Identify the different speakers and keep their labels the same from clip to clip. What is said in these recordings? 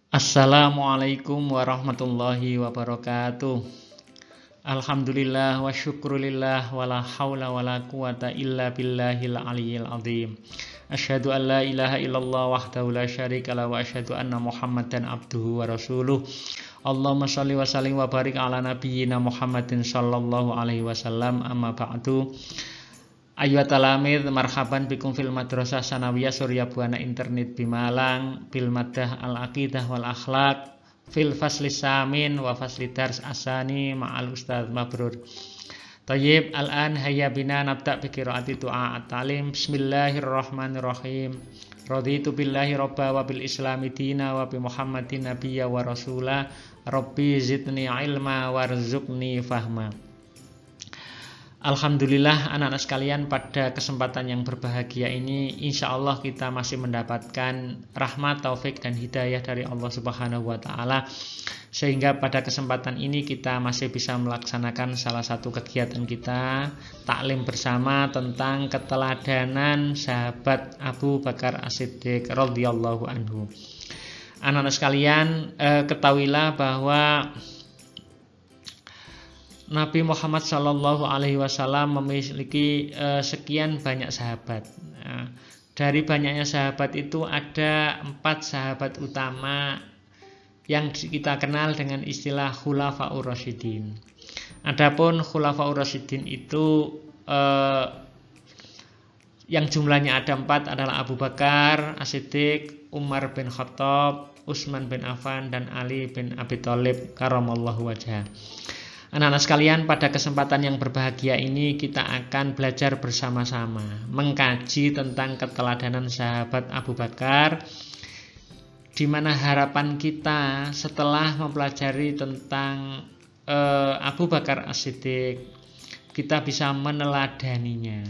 Speaker 1: Assalamualaikum warahmatullahi wabarakatuh. Alhamdulillah wa syukrulillah wa la hawla wa la quwata illa billahil aliyyil azim. Asyhadu an la ilaha illallah wahdahu la syarikalah wa asyhadu anna Muhammadan abduhu wa rasuluh. Allahumma shalli wa sallim wa barik ala nabiyyina Muhammadin sallallahu alaihi wasallam. Amma ba'du. Ayyuhat talamid, marhaban bikum fil madrasah sanawiyah Surya Buana Internet Bimalang bil maddah al aqidah wal akhlaq fil fasli samin wa fasli dars asani ma'al ustadz mabrur. Tayyib, al-an hayya bina nabda bi qiraati du'a at-talim. Bismillahirrahmanirrahim. Raditu billahi robba wa bil islami dina wa bi Muhammadin nabiyya wa rasula. Rabbi zidni ilma warzuqni fahma. Alhamdulillah anak-anak sekalian, pada kesempatan yang berbahagia ini insya Allah kita masih mendapatkan rahmat, taufik dan hidayah dari Allah Subhanahu wa Ta'ala, sehingga pada kesempatan ini kita masih bisa melaksanakan salah satu kegiatan kita, taklim bersama tentang keteladanan sahabat Abu Bakar As-Siddiq radhiyallahu anhu. Anak-anak sekalian, ketahuilah bahwa Nabi Muhammad Shallallahu Alaihi Wasallam memiliki sekian banyak sahabat. Dari banyaknya sahabat itu ada 4 sahabat utama yang kita kenal dengan istilah Khulafaur Rasyidin. Adapun Khulafaur Rasyidin itu yang jumlahnya ada 4 adalah Abu Bakar As-Siddiq, Umar bin Khattab, Utsman bin Affan, dan Ali bin Abi Thalib karamallahu wajhah. Anak-anak sekalian, pada kesempatan yang berbahagia ini kita akan belajar bersama-sama mengkaji tentang keteladanan sahabat Abu Bakar, di mana harapan kita setelah mempelajari tentang Abu Bakar As-Siddiq, kita bisa meneladaninya.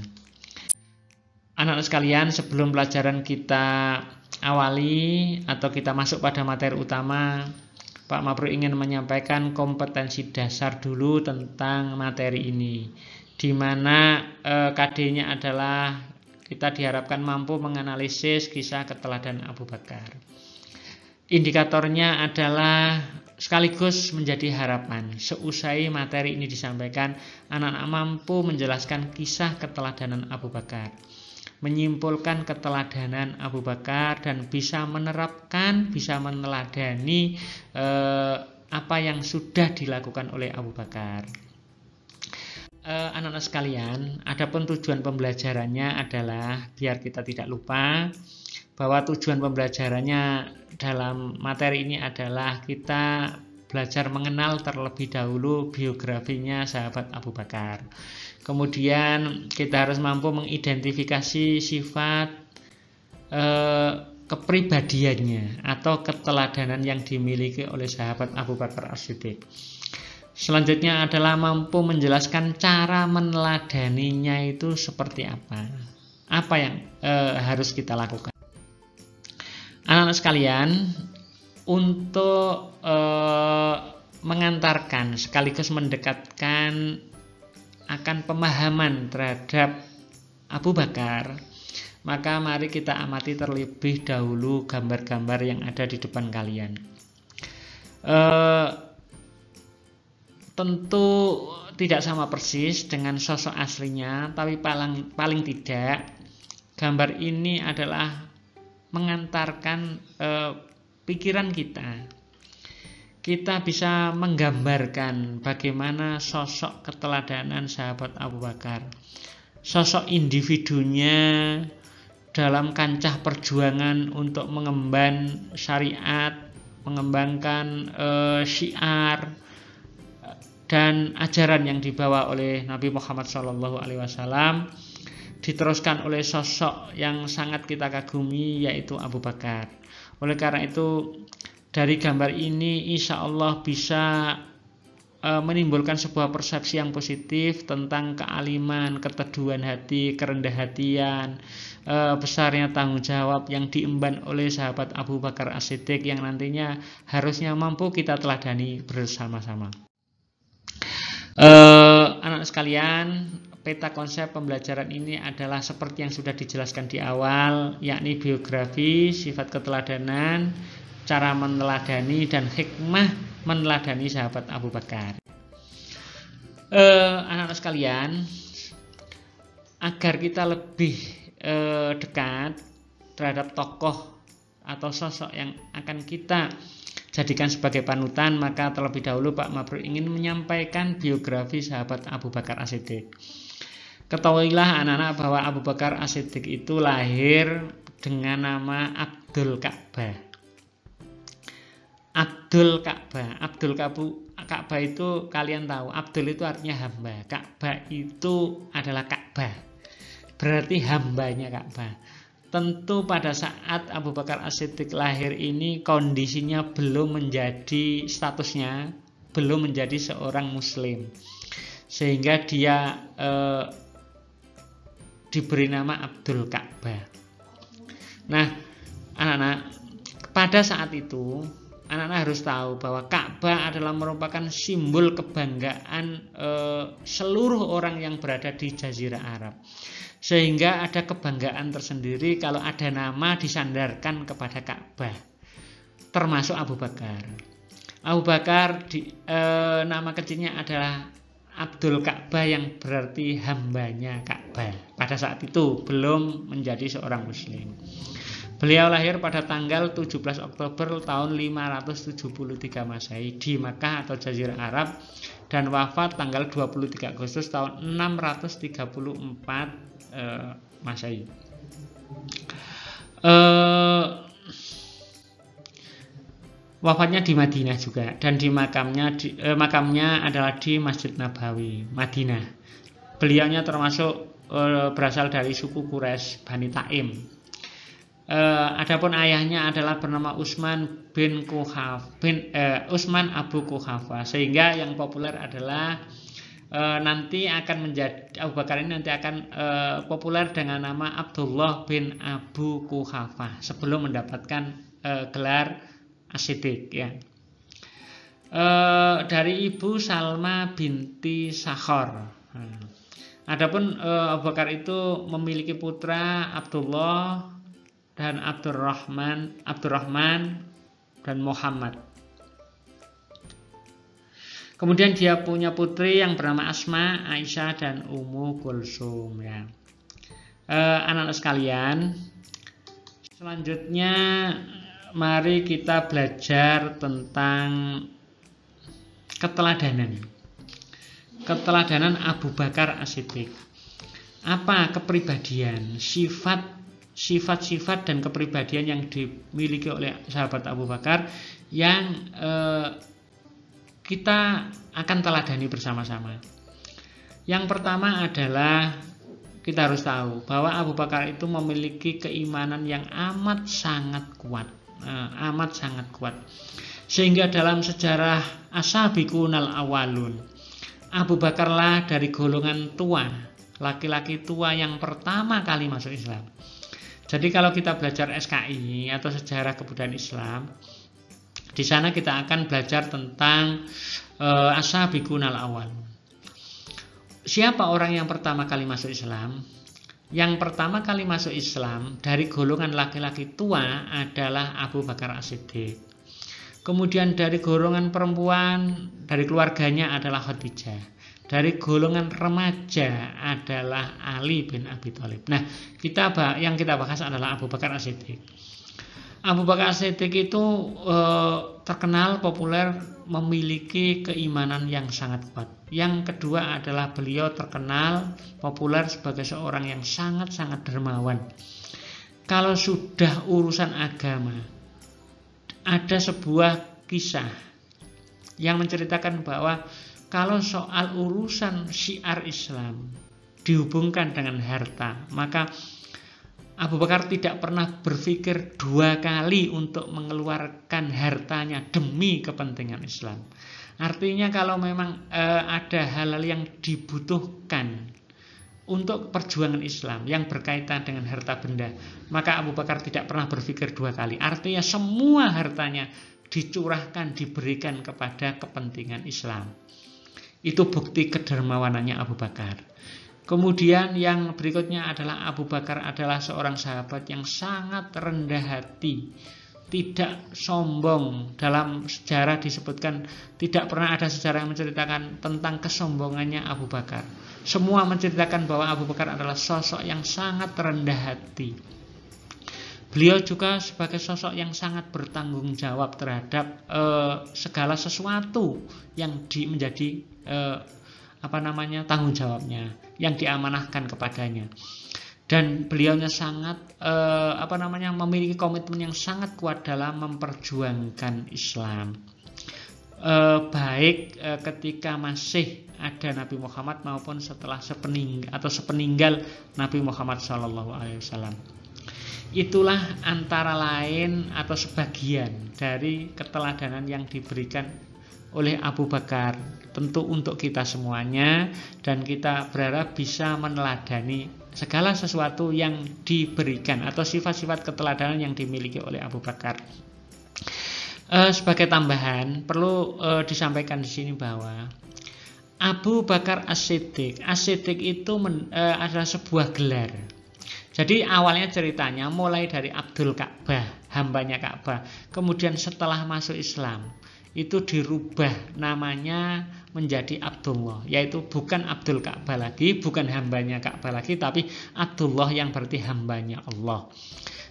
Speaker 1: Anak-anak sekalian, sebelum pelajaran kita awali atau kita masuk pada materi utama, Pak Mabrur ingin menyampaikan kompetensi dasar dulu tentang materi ini, di mana KD-nya adalah kita diharapkan mampu menganalisis kisah keteladanan Abu Bakar. Indikatornya adalah sekaligus menjadi harapan. Seusai materi ini disampaikan, anak-anak mampu menjelaskan kisah keteladanan Abu Bakar, menyimpulkan keteladanan Abu Bakar, dan bisa menerapkan, bisa meneladani apa yang sudah dilakukan oleh Abu Bakar. Anak-anak sekalian, adapun tujuan pembelajarannya adalah biar kita tidak lupa bahwa tujuan pembelajarannya dalam materi ini adalah kita belajar mengenal terlebih dahulu biografinya sahabat Abu Bakar. Kemudian kita harus mampu mengidentifikasi sifat kepribadiannya atau keteladanan yang dimiliki oleh sahabat Abu Bakar As-Siddiq. Selanjutnya adalah mampu menjelaskan cara meneladaninya itu seperti apa yang harus kita lakukan. Anak-anak sekalian, untuk mengantarkan sekaligus mendekatkan akan pemahaman terhadap Abu Bakar, maka mari kita amati terlebih dahulu gambar-gambar yang ada di depan kalian. Tentu tidak sama persis dengan sosok aslinya, tapi paling tidak gambar ini adalah mengantarkan pikiran kita bisa menggambarkan bagaimana sosok keteladanan sahabat Abu Bakar, sosok individunya dalam kancah perjuangan untuk mengemban syariat, mengembangkan syiar dan ajaran yang dibawa oleh Nabi Muhammad SAW, diteruskan oleh sosok yang sangat kita kagumi, yaitu Abu Bakar. Oleh karena itu, dari gambar ini insya Allah bisa menimbulkan sebuah persepsi yang positif tentang kealiman, keteduhan hati, kerendah hatian, besarnya tanggung jawab yang diemban oleh sahabat Abu Bakar As-Siddiq yang nantinya harusnya mampu kita teladani bersama-sama. Anak sekalian, peta konsep pembelajaran ini adalah seperti yang sudah dijelaskan di awal, yakni biografi, sifat keteladanan, cara meneladani dan hikmah meneladani sahabat Abu Bakar. Anak-anak sekalian, agar kita lebih dekat terhadap tokoh atau sosok yang akan kita jadikan sebagai panutan, maka terlebih dahulu Pak Mabrur ingin menyampaikan biografi sahabat Abu Bakar As-Siddiq. Ketahuilah anak-anak bahwa Abu Bakar As-Siddiq itu lahir dengan nama Abdul Ka'bah. Abdul Ka'bah. Abdul Ka'bah itu kalian tahu, Abdul itu artinya hamba, Ka'bah itu adalah Ka'bah, berarti hambanya Ka'bah. Tentu pada saat Abu Bakar As-Siddiq lahir ini kondisinya belum menjadi, statusnya belum menjadi seorang muslim, sehingga dia diberi nama Abdul Ka'bah. Nah, anak-anak, pada saat itu anak-anak harus tahu bahwa Ka'bah adalah merupakan simbol kebanggaan seluruh orang yang berada di Jazirah Arab. Sehingga ada kebanggaan tersendiri kalau ada nama disandarkan kepada Ka'bah, termasuk Abu Bakar. Abu Bakar nama kecilnya adalah Abdul Ka'bah yang berarti hambanya Ka'bah. Pada saat itu belum menjadi seorang muslim. Beliau lahir pada tanggal 17 Oktober tahun 573 Masehi di Makkah atau Jazirah Arab, dan wafat tanggal 23 Agustus tahun 634 Masehi. Wafatnya di Madinah juga, dan di makamnya adalah di Masjid Nabawi, Madinah. Beliaunya termasuk berasal dari suku Quraisy Bani Taim. Adapun ayahnya adalah bernama Utsman Utsman Abu Quhafah, sehingga yang populer adalah nanti akan menjadi, Abu Bakar ini nanti akan populer dengan nama Abdullah bin Abu Quhafah sebelum mendapatkan gelar As-Siddiq, ya. Dari ibu Salma binti Sakhar. Adapun Abu Bakar itu memiliki putra Abdullah dan Abdurrahman dan Muhammad. Kemudian dia punya putri yang bernama Asma, Aisyah, dan Ummu Kulsum, ya. Anak-anak sekalian, selanjutnya mari kita belajar tentang keteladanan Abu Bakar As-Siddiq. Apa kepribadian, sifat-sifat dan kepribadian yang dimiliki oleh sahabat Abu Bakar yang kita akan teladani bersama-sama. Yang pertama adalah kita harus tahu bahwa Abu Bakar itu memiliki keimanan yang amat sangat kuat, sehingga dalam sejarah As-Sabiqunal Awwalun, Abu Bakarlah dari golongan tua, laki-laki tua yang pertama kali masuk Islam. Jadi kalau kita belajar SKI atau sejarah kebudayaan Islam, di sana kita akan belajar tentang As-Sabiqunal Awwal. Siapa orang yang pertama kali masuk Islam? Yang pertama kali masuk Islam dari golongan laki-laki tua adalah Abu Bakar As-Siddiq. Kemudian dari golongan perempuan, dari keluarganya adalah Khadijah. Dari golongan remaja adalah Ali bin Abi Thalib. Nah, yang kita bahas adalah Abu Bakar As-Siddiq. Abu Bakar As-Siddiq itu terkenal populer memiliki keimanan yang sangat kuat. Yang kedua adalah beliau terkenal populer sebagai seorang yang sangat-sangat dermawan. Kalau sudah urusan agama, ada sebuah kisah yang menceritakan bahwa kalau soal urusan syiar Islam dihubungkan dengan harta, maka Abu Bakar tidak pernah berpikir dua kali untuk mengeluarkan hartanya demi kepentingan Islam. Artinya kalau memang ada hal-hal yang dibutuhkan untuk perjuangan Islam yang berkaitan dengan harta benda, maka Abu Bakar tidak pernah berpikir dua kali. Artinya semua hartanya dicurahkan, diberikan kepada kepentingan Islam. Itu bukti kedermawanannya Abu Bakar. Kemudian yang berikutnya adalah Abu Bakar adalah seorang sahabat yang sangat rendah hati, tidak sombong. Dalam sejarah disebutkan tidak pernah ada sejarah yang menceritakan tentang kesombongannya Abu Bakar. Semua menceritakan bahwa Abu Bakar adalah sosok yang sangat rendah hati. Beliau juga sebagai sosok yang sangat bertanggung jawab terhadap segala sesuatu yang menjadi tanggung jawabnya, yang diamanahkan kepadanya. Dan beliaunya sangat memiliki komitmen yang sangat kuat dalam memperjuangkan Islam. Baik ketika masih ada Nabi Muhammad maupun setelah sepeninggal Nabi Muhammad SAW. Itulah antara lain atau sebagian dari keteladanan yang diberikan oleh Abu Bakar, tentu untuk kita semuanya, dan kita berharap bisa meneladani segala sesuatu yang diberikan atau sifat-sifat keteladanan yang dimiliki oleh Abu Bakar. Sebagai tambahan perlu disampaikan di sini bahwa Abu Bakar As-Siddiq itu adalah sebuah gelar. Jadi awalnya ceritanya mulai dari Abdul Ka'bah, hambanya Ka'bah. Kemudian setelah masuk Islam itu dirubah namanya menjadi Abdullah, yaitu bukan Abdul Ka'bah lagi, bukan hambanya Ka'bah lagi, tapi Abdullah yang berarti hambanya Allah.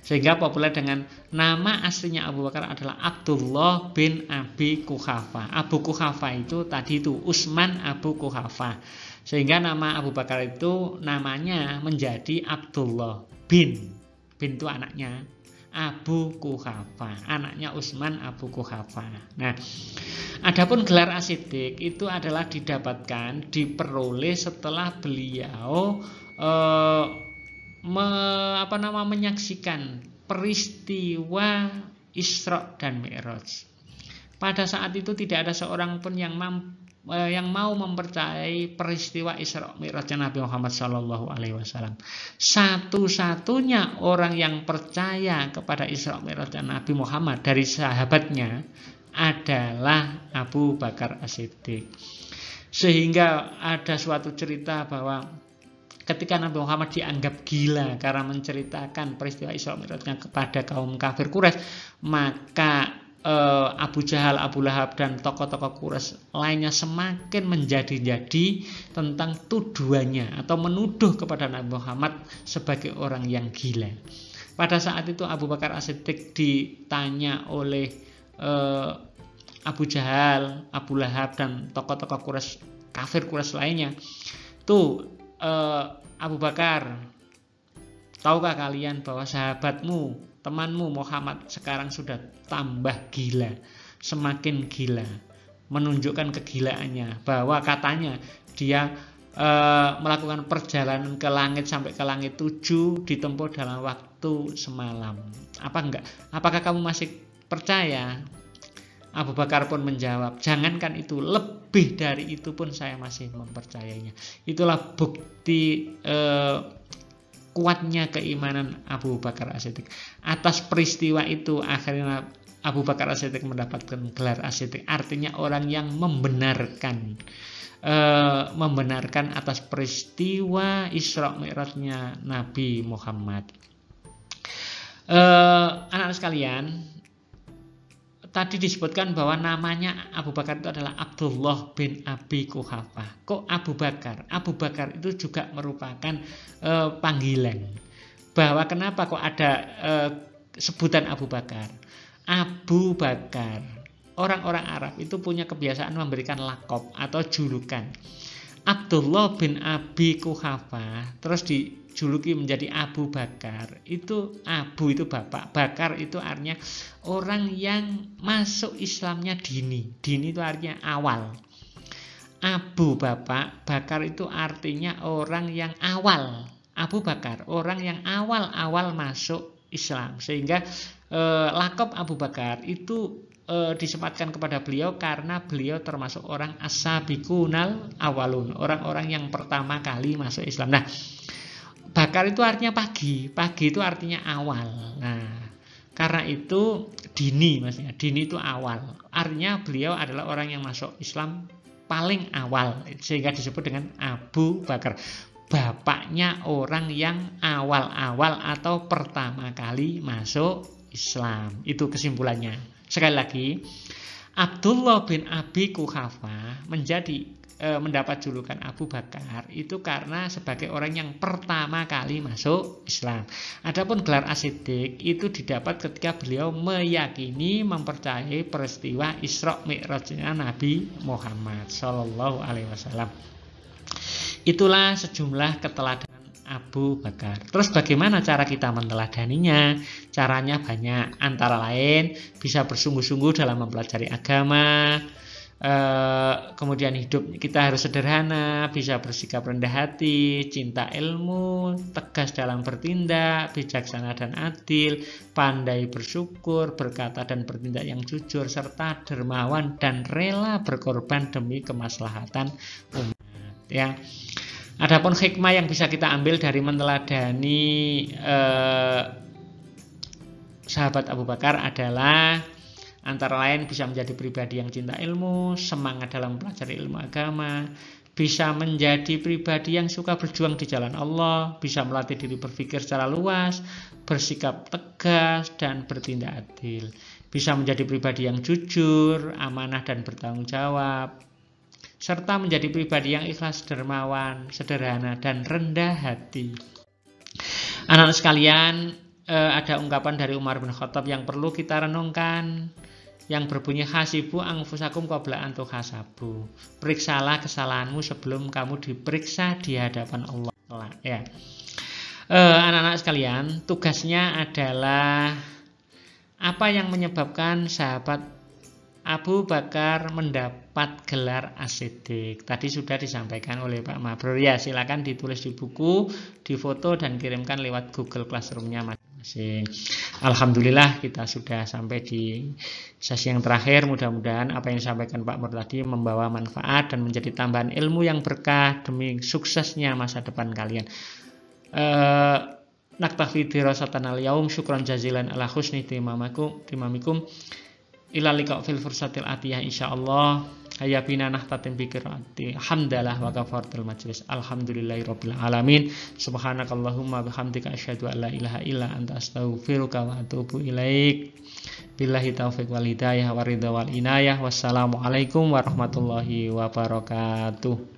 Speaker 1: Sehingga populer dengan nama aslinya Abu Bakar adalah Abdullah bin Abi Quhafah. Abu Quhafah itu tadi itu Utsman Abu Quhafah. Sehingga nama Abu Bakar itu namanya menjadi Abdullah bin itu anaknya Abu Quhafah, anaknya Utsman Abu Quhafah. Nah, adapun gelar As-Siddiq itu adalah diperoleh setelah beliau menyaksikan peristiwa Isra dan Mi'raj. Pada saat itu tidak ada seorang pun yang mau mempercayai peristiwa Isra Mi'rajnya Nabi Muhammad SAW. Satu-satunya orang yang percaya kepada Isra Mi'rajnya Nabi Muhammad dari sahabatnya adalah Abu Bakar As-Siddiq. Sehingga ada suatu cerita bahwa ketika Nabi Muhammad dianggap gila karena menceritakan peristiwa Isra Mi'rajnya kepada kaum kafir Quraisy, maka Abu Jahal, Abu Lahab, dan tokoh-tokoh Quraisy lainnya semakin menjadi-jadi tentang tuduhannya atau menuduh kepada Nabi Muhammad sebagai orang yang gila. Pada saat itu Abu Bakar As-Siddiq ditanya oleh Abu Jahal, Abu Lahab, dan tokoh-tokoh Quraisy, kafir Quraisy lainnya, tuh Abu Bakar, tahukah kalian bahwa sahabatmu, temanmu Muhammad sekarang sudah tambah gila, semakin gila, menunjukkan kegilaannya, bahwa katanya dia melakukan perjalanan ke langit sampai ke langit 7 ditempuh dalam waktu semalam. Apakah kamu masih percaya? Abu Bakar pun menjawab, jangankan itu, lebih dari itu pun saya masih mempercayainya. Itulah bukti kuatnya keimanan Abu Bakar As-Siddiq. Atas peristiwa itu akhirnya Abu Bakar As-Siddiq mendapatkan gelar As-Siddiq, artinya orang yang membenarkan atas peristiwa Isra Mi'rajnya Nabi Muhammad. Anak-anak sekalian, tadi disebutkan bahwa namanya Abu Bakar itu adalah Abdullah bin Abi Quhafah. Kok Abu Bakar? Abu Bakar itu juga merupakan panggilan. Bahwa kenapa kok ada sebutan Abu Bakar? Abu Bakar. Orang-orang Arab itu punya kebiasaan memberikan lakop atau julukan. Abdullah bin Abi Quhafah terus dijuluki menjadi Abu Bakar. Itu Abu itu bapak, Bakar itu artinya orang yang masuk Islamnya dini. Dini itu artinya awal. Abu bapak, Bakar itu artinya orang yang awal. Abu Bakar, orang yang awal-awal masuk Islam. Sehingga lakop Abu Bakar itu disematkan kepada beliau karena beliau termasuk orang as-sabiqunal awalun, orang-orang yang pertama kali masuk Islam. Nah, Bakar itu artinya pagi, pagi itu artinya awal. Nah, karena itu dini, maksudnya dini itu awal. Artinya beliau adalah orang yang masuk Islam paling awal, sehingga disebut dengan Abu Bakar. Bapaknya orang yang awal-awal atau pertama kali masuk Islam. Itu kesimpulannya. Sekali lagi, Abdullah bin Abi Quhafah mendapat julukan Abu Bakar itu karena sebagai orang yang pertama kali masuk Islam. Adapun gelar As-Siddiq itu didapat ketika beliau meyakini, mempercayai peristiwa Isra Mi'rajnya Nabi Muhammad Shallallahu Alaihi Wasallam. Itulah sejumlah keteladanan Abu Bakar. Terus bagaimana cara kita meneladaninya? Caranya banyak, antara lain bisa bersungguh-sungguh dalam mempelajari agama. Kemudian hidup kita harus sederhana, bisa bersikap rendah hati, cinta ilmu, tegas dalam bertindak, bijaksana dan adil, pandai bersyukur, berkata dan bertindak yang jujur, serta dermawan dan rela berkorban demi kemaslahatan umat. Ya. Adapun hikmah yang bisa kita ambil dari meneladani sahabat Abu Bakar adalah antara lain bisa menjadi pribadi yang cinta ilmu, semangat dalam mempelajari ilmu agama, bisa menjadi pribadi yang suka berjuang di jalan Allah, bisa melatih diri berpikir secara luas, bersikap tegas dan bertindak adil, bisa menjadi pribadi yang jujur, amanah dan bertanggung jawab, serta menjadi pribadi yang ikhlas, dermawan, sederhana dan rendah hati. Anak-anak sekalian, ada ungkapan dari Umar bin Khattab yang perlu kita renungkan, yang berbunyi hasibu anfusakum qabla an tuhasabu. Periksalah kesalahanmu sebelum kamu diperiksa di hadapan Allah. Ya. Anak-anak sekalian, tugasnya adalah apa yang menyebabkan sahabat Abu Bakar mendapat gelar As-Siddiq. Tadi sudah disampaikan oleh Pak Mabrur. Ya, silakan ditulis di buku, difoto dan kirimkan lewat Google Classroom-nya masing-masing. Alhamdulillah kita sudah sampai di sesi yang terakhir. Mudah-mudahan apa yang disampaikan Pak Mabrur tadi membawa manfaat dan menjadi tambahan ilmu yang berkah demi suksesnya masa depan kalian. Naktafi dirasatan al-yaum, syukran jazilan ala husni timamikum. Ila liqa fil fursatil atiyah insyaallah. Hayya bina nahtatim bi qiraati hamdalah wa kafartul majlis. Alhamdulillahirabbil alamin. Subhanakallahumma bihamdika asyhadu an la ilaha illa anta astaghfiruka wa atubu ilaik. Billahi taufiq wal hidayah wa ridha wal inayah. Wassalamualaikum warahmatullahi wabarakatuh.